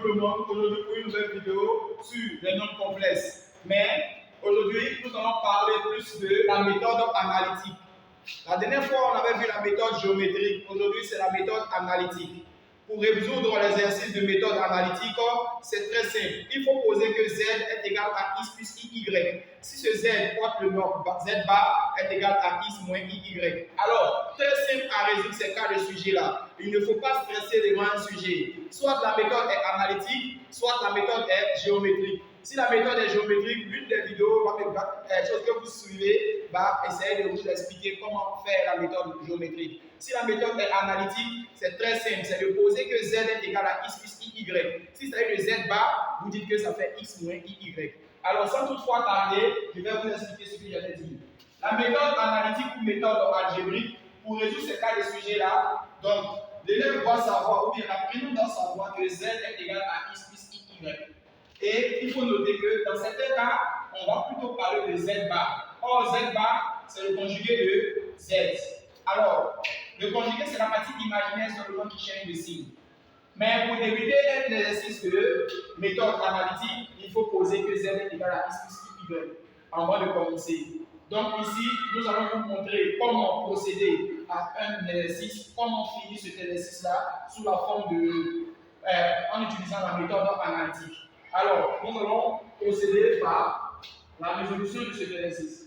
le monde aujourd'hui pour une nouvelle vidéo sur les nombres complexes. Mais aujourd'hui, nous allons parler plus de la méthode analytique. La dernière fois, on avait vu la méthode géométrique. Aujourd'hui, c'est la méthode analytique. Pour résoudre l'exercice de méthode analytique, c'est très simple. Il faut poser que z est égal à x plus y. Si ce z porte le nom z bar est égal à x moins y. Alors, très simple à résoudre ces cas de sujet-là. Il ne faut pas stresser devant un sujet. Soit la méthode est analytique, soit la méthode est géométrique. Si la méthode est géométrique, l'une des vidéos, les choses que vous suivez, va essayer de vous expliquer comment faire la méthode géométrique. Si la méthode est analytique, c'est très simple, c'est de poser que z est égal à x plus y. Si ça est le z bar, vous dites que ça fait x moins y. Alors, sans toutefois tarder, je vais vous expliquer ce que j'allais dire. La méthode analytique ou méthode algébrique, pour résoudre ces cas de sujet-là, donc, l'élève doit savoir, ou bien l'apprenant doit savoir que z est égal à x plus y. Et il faut noter que dans certains cas, on va plutôt parler de z bar. Or, z bar, c'est le conjugué de z. Alors, le conjugué, c'est la partie imaginaire seulement qui change de signe. Mais pour débuter un exercice de méthode analytique, il faut poser que z est égal à x plus y avant de commencer. Donc ici, nous allons vous montrer comment procéder à un exercice, comment finir cet exercice-là sous la forme de, en utilisant la méthode analytique. Alors, nous allons procéder par la résolution de cet exercice.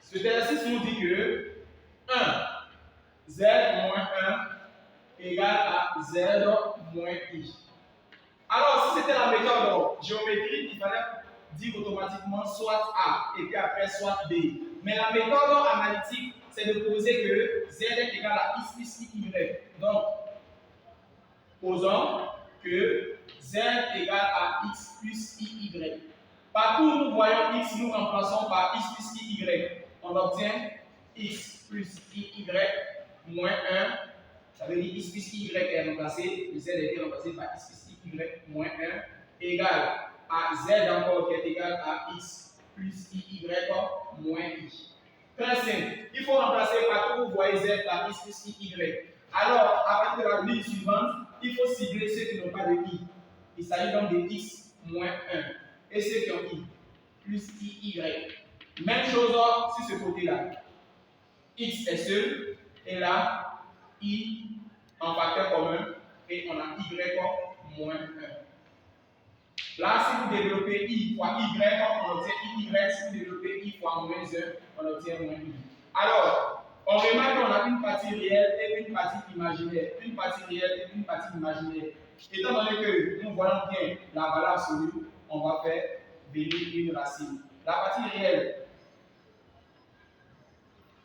Cet exercice nous dit que 1, z moins 1 égale à z moins i. Alors, si c'était la méthode géométrique, il fallait dire automatiquement soit A et puis après soit B. Mais la méthode analytique, c'est de poser que z est égal à x plus y. Donc, posons que z est égal à x plus y. Partout où nous voyons x, nous remplaçons par x plus y. On obtient x plus y moins 1. Ça veut dire x plus y est remplacé, le z a été remplacé par x plus y moins 1 égale à z encore qui est égal à x plus y moins i. Très simple. Il faut remplacer partout où vous voyez z par x plus y. Alors, à partir de la ligne suivante, il faut cibler ceux qui n'ont pas de i. Il s'agit donc de x moins 1. Et ceux qui ont i, plus i y. Même chose sur ce côté-là. X est seul, et là, i en facteur commun, et on a y moins 1. Là, si vous développez i fois y, on obtient y. Si vous développez i fois moins 1, on obtient moins i. Alors, on remarque qu'on a une partie réelle et une partie imaginaire. Une partie réelle et une partie imaginaire. Étant donné que nous voyons bien la valeur absolue, on va faire venir une racine. La partie réelle,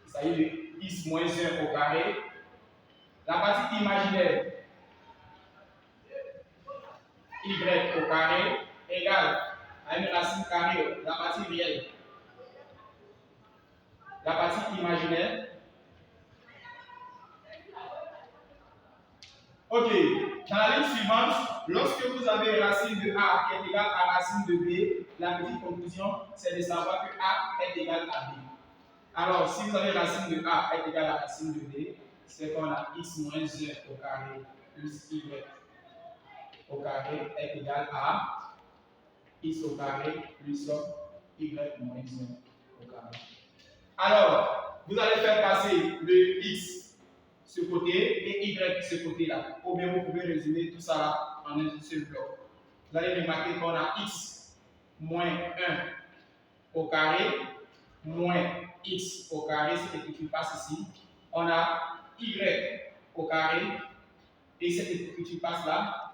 il s'agit de x moins 1 au carré. La partie imaginaire, y au carré égale à une racine carrée, la partie réelle. La partie imaginaire. Ok, dans la ligne suivante, lorsque vous avez racine de A qui est égale à racine de B, la petite conclusion, c'est de savoir que A est égal à B. Alors, si vous avez racine de A est égale à racine de B, c'est qu'on a x moins 1 au carré plus y au carré est égal à x au carré plus y moins 1 au carré. Alors, vous allez faire passer le x ce côté et y ce côté-là. Ou bien vous pouvez résumer tout ça en un seul bloc. Vous allez remarquer qu'on a x moins 1 au carré moins x au carré, cette écriture passe ici. On a y au carré et cette écriture passe là.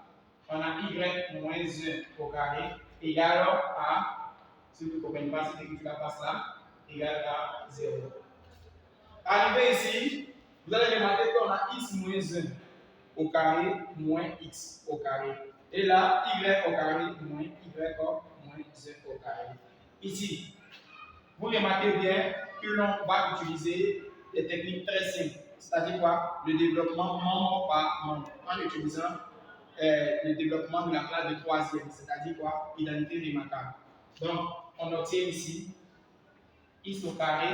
On a y moins 1 au carré égal à, si vous ne comprenez pas, cette écriture passe là, égal à 0. Arrivé ici, vous allez remarquer qu'on a x moins 1 au carré moins x au carré. Et là, y au carré moins y moins 1 au carré. Ici, vous remarquez bien que l'on va utiliser des techniques très simples. C'est-à-dire quoi? Le développement membre par membre. En utilisant le développement de la classe de troisième. C'est-à-dire quoi? Identité remarquable. Donc, on obtient ici x au carré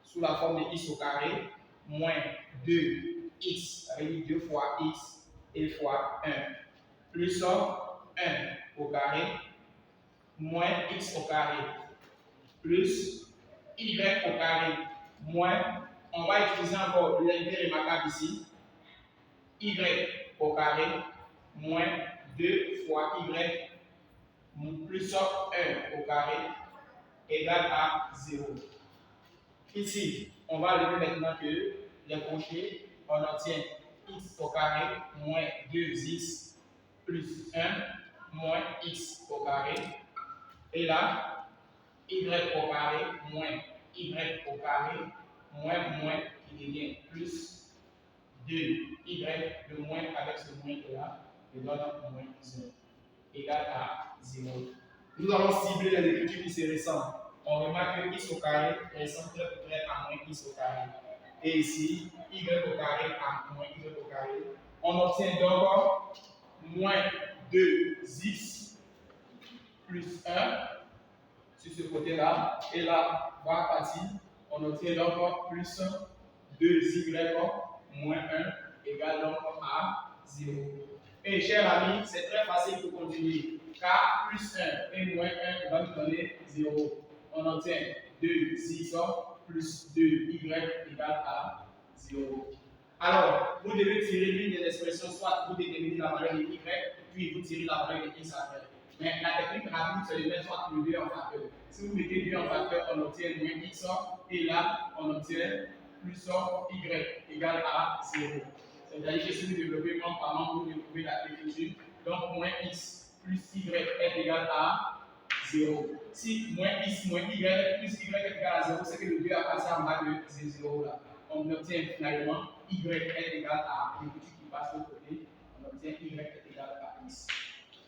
sous la forme de x au carré moins 2 x, ça veut dire 2 fois x et fois 1, plus 1 au carré, moins x au carré, plus y au carré, moins, on va utiliser encore l'unité remarquable ici, y au carré, moins 2 fois y, plus 1 au carré, égale à 0. Ici, on va lever maintenant que les crochets, on obtient x au carré moins 2x plus 1 moins x au carré. Et là, y au carré moins y au carré moins qui devient plus 2y, le moins avec ce moins là, et donne moins 0, égal à 0. Nous allons cibler les écritures qui se ressemblent. On remarque que x au carré ressemble très près à moins x au carré. Et ici, y au carré à moins y au carré. On obtient donc moins 2x plus 1 sur ce côté-là. Et là, voir partie, on obtient donc plus 2y moins 1 égale donc à 0. Et chers amis, c'est très facile pour continuer. Car plus 1 et moins 1 va nous donner 0. On obtient 2x plus 2y égale à 0. Alors, vous devez tirer l'une des expressions, soit vous déterminez la valeur de y, puis vous tirez la valeur de x après. Mais la technique rapide, c'est de mettre soit le 2 en facteur. Si vous mettez 2 en facteur, on obtient moins x, et là, on obtient plus y égale à 0. C'est-à-dire que si vous développez membre par membre, vous trouvez la l'écriture. Donc, moins x plus y est égal à 0. Si moins x moins y plus y est égal à 0, c'est que le 2 a passé en bas de 0 là. On obtient finalement y est égal à l'écriture qui passe de l'autre côté. On obtient y est égal à x.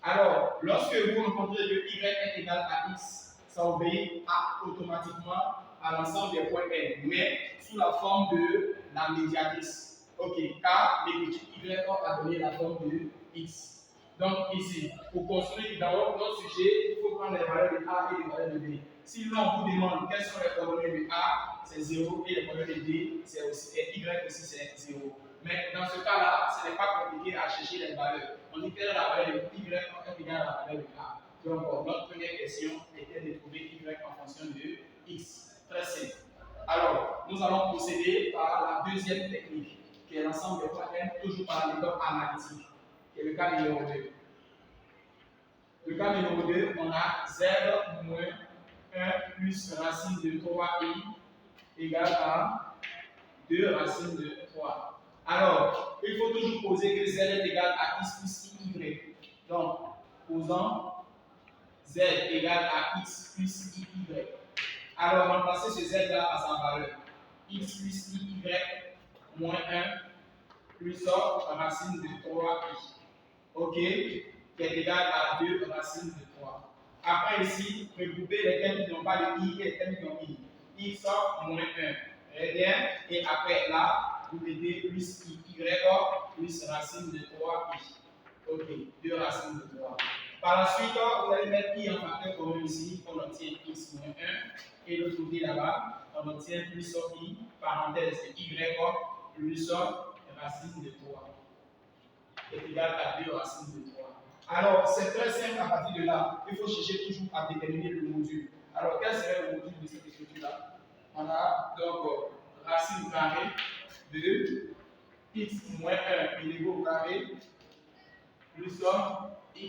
Alors, lorsque vous rencontrez que y est égal à x, ça obéit automatiquement à l'ensemble des points n, mais sous la forme de la médiatrice. Ok, car l'écriture y a donné la forme de x. Donc ici, pour construire dans notre sujet, il faut prendre les valeurs de a et les valeurs de b. Si l'on vous demande quelles sont les coordonnées de a, c'est 0, et les coordonnées de b, c'est aussi, et y aussi, c'est 0. Mais dans ce cas-là, ce n'est pas compliqué à chercher les valeurs. On dit que la valeur de y est égale à la valeur de a. Donc, notre première question était de trouver y en fonction de x. Très simple. Alors, nous allons procéder par la deuxième technique, qui est l'ensemble des points n, toujours par la méthode analytique, qui est le cas numéro 2. Le cas numéro 2, on a z moins 1 plus racine de 3i égale à 2 racines de 3. Alors, il faut toujours poser que z est égal à x plus y. Donc, posons z égale à x plus y. Alors, remplacez ce z là à sa valeur. X plus y moins 1 plus racine de 3i. Ok, qui est égal à 2 racines de 3. Après ici, regroupez les termes qui n'ont pas de i et les termes qui ont i. X moins 1. Très bien. Et après là, vous mettez plus y plus racine de 3i. Ok, 2 racines de 3. Par la suite, vous allez mettre i en facteur commun ici, on obtient x moins 1. Et l'autre côté là-bas, on obtient plus i, parenthèse y, plus racine de 3. Est égal à 2 racines de 3. Alors, c'est très simple à partir de là. Il faut chercher toujours à déterminer le module. Alors, quel serait le module de cette écriture-là? On a donc racine carrée de x moins 1 est égal au carré plus y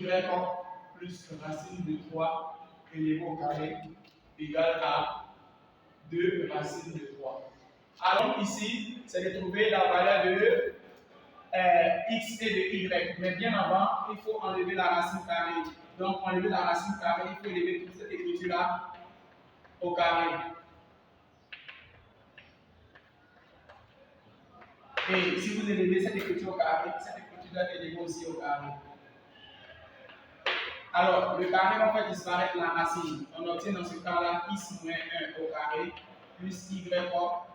plus racine de 3 est égal au carré égale à 2 racines de 3. Alors ici, c'est de trouver la valeur de x et de y. Mais bien avant, il faut enlever la racine carrée. Donc, enlever la racine carrée, il faut élever toute cette écriture-là au carré. Et si vous élevez cette écriture au carré, cette écriture-là est élevée aussi au carré. Alors, le carré va faire disparaître la racine. On obtient dans ce cas-là x moins 1 au carré plus y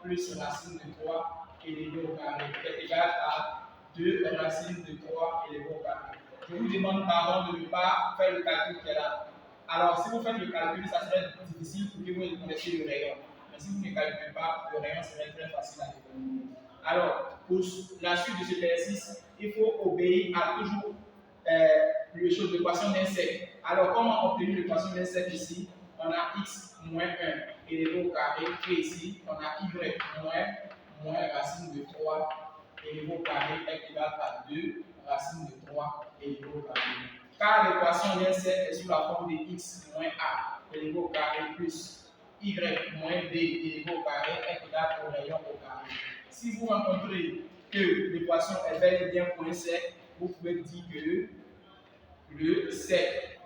plus racine de 3 élevé au carré, qui est égal à 2 racines de 3 élevé au carré. Je vous demande pardon de ne pas faire le calcul qui est là. Alors, si vous faites le calcul, ça serait difficile pour que vous connaissiez le rayon. Mais si vous ne calculez pas, le rayon serait très facile à déterminer. Alors, pour la suite de cet exercice, il faut obéir à toujours l'équation d'un cercle. Alors, comment obtenir l'équation d'un cercle ici? On a x moins 1 élevé au carré, et ici, on a y moins racine de 3 élevé au carré est égal à 2 racine de 3 élevé au carré. Car l'équation d'un cercle est sous la forme de x moins a élevé au carré plus y moins b élevé au carré est égal au rayon au carré. Si vous rencontrez que l'équation est bel et bien pour un cercle, vous pouvez dire que le cercle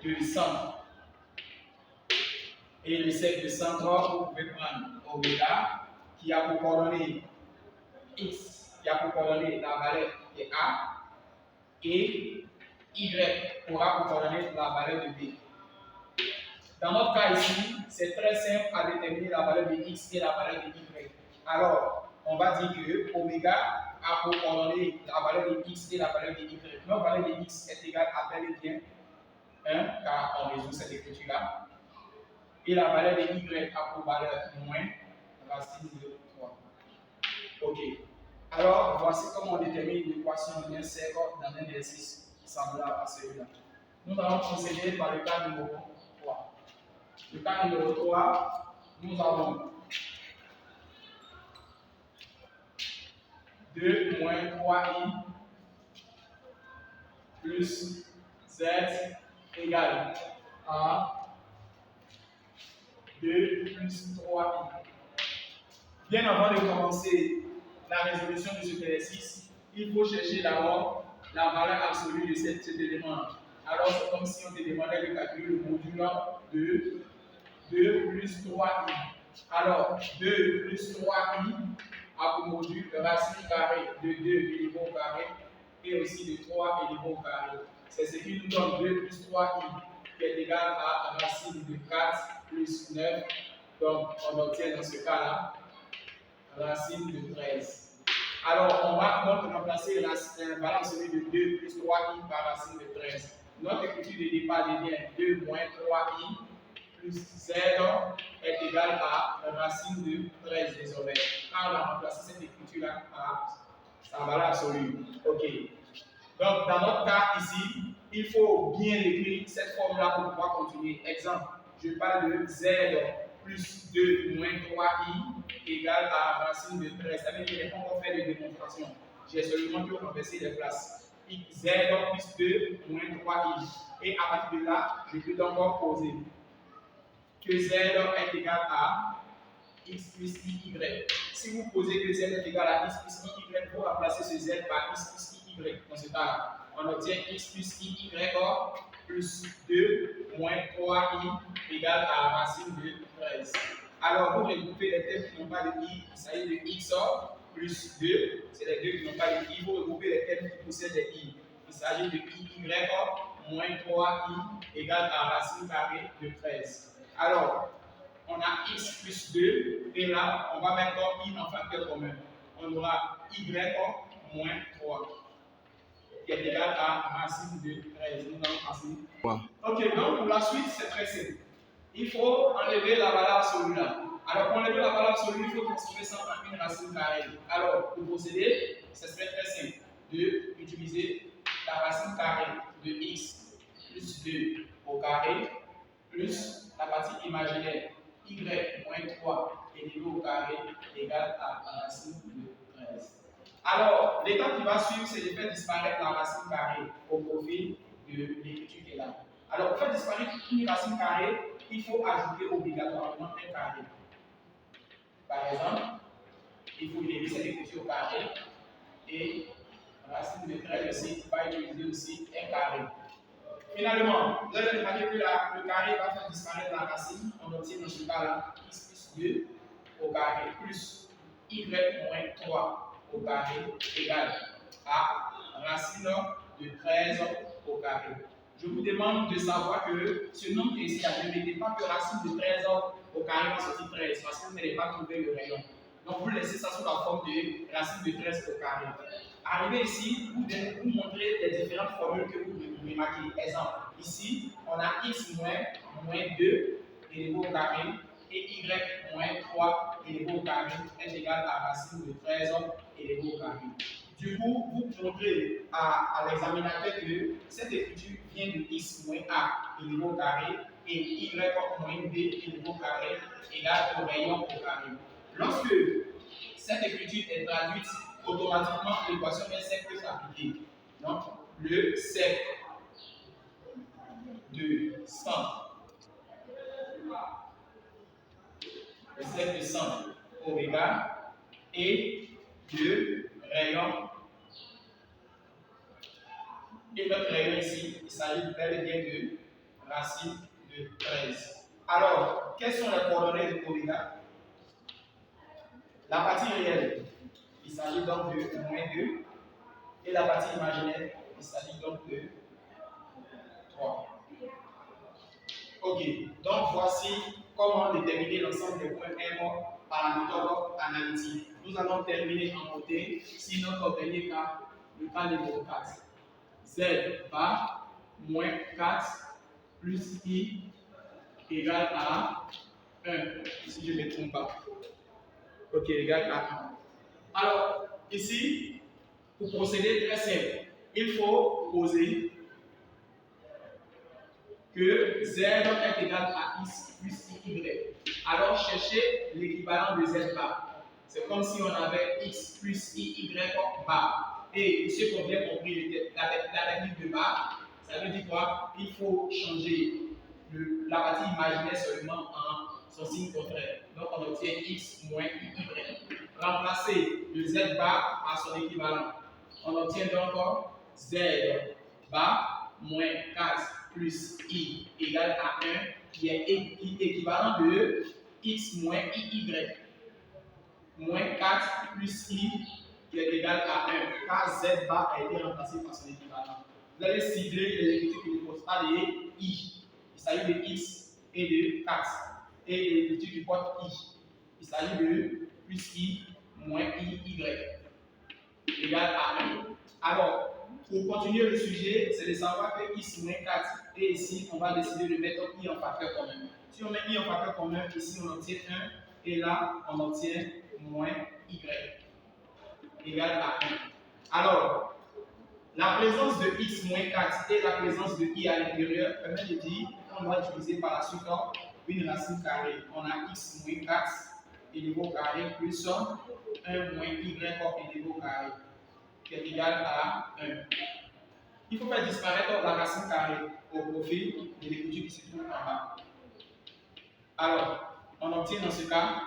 de centre et le cercle de centre, vous pouvez prendre oméga qui a pour coordonnée x, qui a pour coordonnée la valeur de a, et y aura pour coordonnée la valeur de b. Dans notre cas ici, c'est très simple à déterminer la valeur de x et la valeur de y. Alors, on va dire que oméga a pour coordonnée la valeur de x et la valeur de y. Notre valeur de x est égale à bel et bien 1, car on résout cette écriture-là. Et la valeur de y a pour valeur moins racine de 3. Ok. Alors, voici comment on détermine l'équation d'un cercle dans un exercice semblable à celui-là. Nous allons procéder par le cas numéro 3. Le cas numéro 3, nous avons 2 moins 3i plus z égale à 2 plus 3i. Bien avant de commencer la résolution de cet exercice, il faut chercher d'abord la valeur absolue de cet élément. Alors, c'est comme si on te demandait de calculer le module de 2 plus 3i. Alors, 2 plus 3i a pour module racine carrée de 2 élevé au carré et aussi de 3 élevé au carré. C'est ce qui nous donne 2 plus 3i qui est égal à racine de 4 plus 9. Donc, on obtient dans ce cas-là racine de 13. Alors, on va donc remplacer la valeur absolue de 2 plus 3i par racine de 13. Notre écriture de départ devient 2 moins 3i plus z est égal à racine de 13 désormais. Quand on a remplacé cette écriture-là par sa valeur absolue. Ok. Donc, dans notre cas ici, il faut bien écrire cette forme-là pour pouvoir continuer. Exemple, je parle de z plus 2 moins 3i égale à racine de 13. Ça veut dire qu'il n'y a pas encore fait de démonstration. J'ai seulement dû renverser les places. Z plus 2 moins 3i. Et à partir de là, je peux donc poser que z est égal à x plus iy. Si vous posez que z est égal à x plus iy, vous remplacez ce z par x plus iy. Dans ce cas, on obtient x plus iy plus 2 moins 3i égale à racine de 13. Alors, vous regroupez les termes qui n'ont pas de i, il s'agit de x plus 2, c'est les deux qui n'ont pas de i. Vous regroupez les termes qui possèdent des i, il s'agit de iy moins 3i égale à racine carrée de 13. Alors, on a x plus 2, et là, on va mettre i en facteur commun. On aura y moins 3, qui est égal à racine de 13. Nous allons passer. Wow. Ok, donc pour la suite, c'est très simple. Il faut enlever la valeur absolue là. Alors, pour enlever la valeur absolue, il faut transformer ça en une racine carrée. Alors, pour procéder, ce serait très simple d'utiliser la racine carrée de x plus 2 au carré plus la partie imaginaire y moins 3 élevé au carré égale à racine de 13. Alors, l'étape qui va suivre, c'est de faire disparaître la racine carrée au profit de l'écriture qui est là. Alors, pour faire disparaître une racine carrée, il faut ajouter obligatoirement un carré. Par exemple, il faut élever cette écriture au carré et racine de 13 aussi va utiliser aussi un carré. Finalement, vous allez remarquer que le carré va faire disparaître la racine. On obtient dans ce cas-là x plus 2 au carré plus y moins 3 au carré égale à racine de 13 au carré. Je vous demande de savoir que ce nombre qui est ici, ne mettez pas que racine de 13 au carré va sortir 13 parce que vous n'allez pas trouver le rayon. Donc vous laissez ça sous la forme de racine de 13 au carré. Arrivé ici, vous montrer les différentes formules que vous remarquez. Exemple, ici, on a x moins 2 élevé au carré et y moins 3 élevé au carré est égal à racine de 13 élevé au carré. Du coup, vous montrez à l'examinateur que cette écriture vient de x moins a élevé au carré et y moins b élevé au carré égale au rayon au carré. Lorsque cette écriture est traduite, automatiquement l'équation d'un cercle peut s'appliquer. Donc, le cercle de 100, le cercle de 100 oméga et de rayon. Et notre rayon ici, il s'agit bel et bien de racine de 13. Alors, quelles sont les coordonnées de oméga? La partie réelle, il s'agit donc de moins 2. Et la partie imaginaire, il s'agit donc de 3. Ok, donc voici comment déterminer l'ensemble des points M par la méthode analytique. Nous allons terminer en beauté si notre dernier cas, le cas numéro 4. Z bas moins 4 plus I égale à 1. Si je ne me trompe pas. Ok, égale à 1. Alors, ici, pour procéder très simple, il faut poser que Z est égal à X plus Y. Alors, cherchez l'équivalent de Z bar. C'est comme si on avait X plus Y bar. Et ceux qui ont bien compris la technique de bar, ça veut dire quoi? Il faut changer la partie imaginaire seulement en son signe contraire. Donc, on obtient X moins Y. Remplacer le Z bar par son équivalent. On obtient donc Z bar moins 4 plus I égale à 1 qui est équivalent de X moins IY moins 4 plus I qui est égal à 1 car Z bar a été remplacé par son équivalent. Vous allez cibler les écritures qui ne posent pas les I. Il s'agit de X et de 4 et l'écriture qui porte I. Il s'agit de plus I moins IY égale à 1. Alors, pour continuer le sujet, c'est de savoir que X moins 4 et ici, on va décider de mettre I en facteur commun. Si on met I en facteur commun, ici on obtient 1 et là on obtient moins Y égale à 1. Alors, la présence de X moins 4 et la présence de I à l'intérieur permet de dire qu'on doit utiliser par la suite une racine carrée. On a X moins 4 élevé au carré plus 1 moins Y élevé au carré qui est égal à 1. Il faut faire disparaître la racine carrée au profit de l'écriture qui se trouve en bas. Alors, on obtient dans ce cas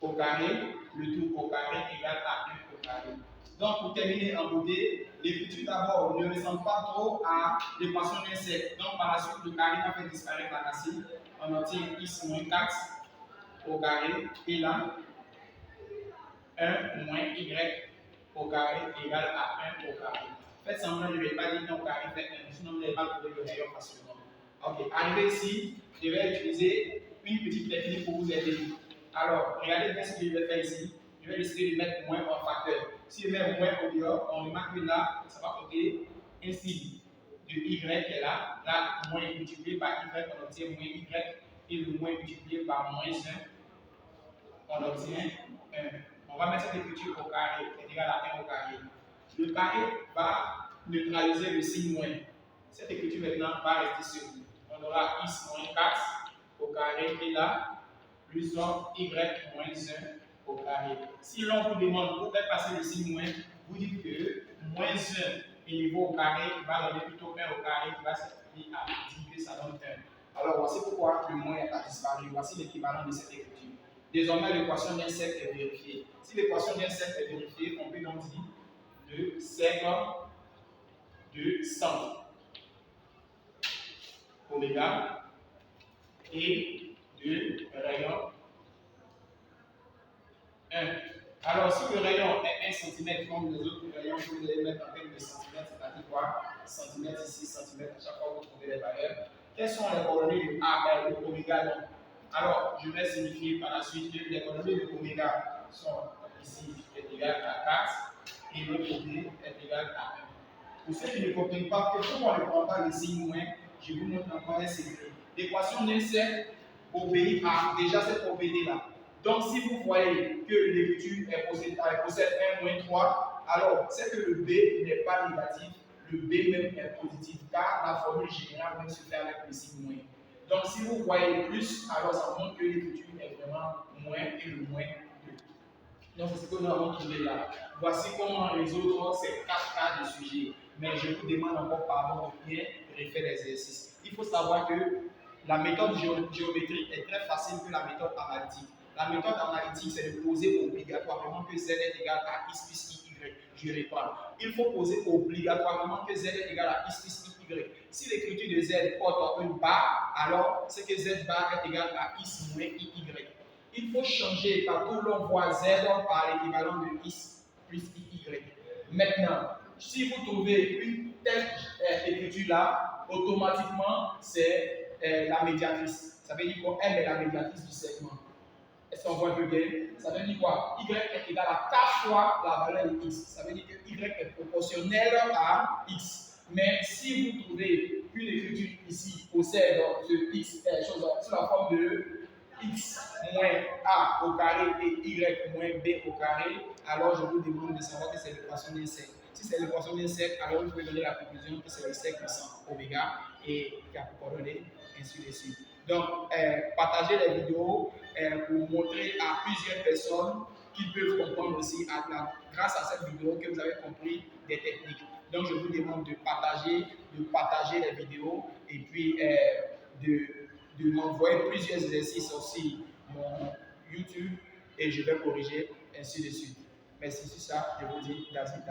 au carré, le tout au carré égale à 1 au carré. Donc, pour terminer en beauté, l'écriture d'abord ne ressemble pas trop à l'équation d'un cercle. Donc, par la suite, le carré va faire disparaître la racine. On obtient X moins 4 au carré et là, 1 moins Y au carré égale à 1 au carré. Faites semblant, je ne vais pas dire 1 au carré, faites 1, sinon vous n'allez pas trouver le rayon facilement. Ok, arrivé ici, je vais utiliser une petite technique pour vous aider. Alors, regardez bien ce que je vais faire ici. Je vais décider de mettre moins en facteur. Si je mets moins au dehors, on remarque que là, ça va coter un signe de Y qui est là. Là, moins multiplié par Y, on obtient moins Y. Et le moins multiplié par moins 1, on obtient 1. On va mettre cette écriture au carré, qui est égal à 1 au carré. Le carré va neutraliser le signe moins. Cette écriture maintenant va rester sur nous. On aura X moins 4 au carré et là, plus 1 Y moins 1 au carré. Si l'on vous demande pour faire passer le signe moins, vous dites que moins 1 élevé au carré va donner plutôt 1 au carré qui va s'appliquer à diviser, ça donne 1. Alors voici pourquoi le moins a disparu. Voici l'équivalent de cette écriture. Désormais, l'équation d'un cercle est vérifiée. Si l'équation d'un cercle est vérifiée, on peut donc dire le cercle de centre oméga et de rayon 1. Alors, si le rayon est 1 cm comme les autres rayons, vous allez mettre en termes de centimètres, c'est-à-dire quoi? Centimètres ici, centimètres, à chaque fois que vous trouvez les valeurs. Quelles sont les coordonnées de A, de oméga donc? Alors, je vais signifier par la suite que les coordonnées de oméga sont ici est égal à 4 et l'autre côté est égal à 1. Pour ceux qui ne comprennent pas, pourquoi on ne prend pas le signe moins Je vous montre encore un secret. L'équation d'un cercle obéit à déjà cette propriété-là. Donc, si vous voyez que l'écriture possède 1 moins 3, alors c'est que le B n'est pas négatif, le B même est positif, car la formule générale même se fait avec le signe moins. Donc, si vous voyez plus, alors ça montre que l'écriture est vraiment moins et le moins 2. Donc, c'est ce que nous avons trouvé là. Voici comment résoudre ces 4 cas de sujet. Mais je vous demande encore pardon de bien refaire l'exercice. Il faut savoir que la méthode géométrique est très facile que la méthode analytique. La méthode analytique, c'est de poser obligatoirement que Z est égal à X plus Y. Je reprends. Il faut poser obligatoirement que Z est égal à X plus Y. Si l'écriture de Z porte une barre, alors c'est que Z bar est égal à X moins Y. Il faut changer partout où l'on voit Z par l'équivalent de X plus Y. Maintenant, si vous trouvez une telle écriture-là, automatiquement, c'est la médiatrice. Ça veut dire quoi? M est la médiatrice du segment. Est-ce qu'on voit un peu bien? Ça veut dire quoi? Y est égal à K fois la valeur de X. Ça veut dire que Y est proportionnel à X. Mais si vous trouvez une écriture ici possède ce X sous la forme de X moins A au carré et Y moins B au carré, alors je vous demande de savoir que c'est l'équation d'un cercle. Si c'est l'équation d'un cercle, alors vous pouvez donner la conclusion que c'est le cercle sans oméga et qui a pour coordonnées, ainsi de suite. Donc, partagez les vidéos pour montrer à plusieurs personnes qu'ils peuvent comprendre aussi grâce à cette vidéo que vous avez compris des techniques. Donc, je vous demande de partager les vidéos et puis de m'envoyer plusieurs exercices aussi mon YouTube et je vais corriger ainsi de suite. Merci sur ça, je vous dis, that's it,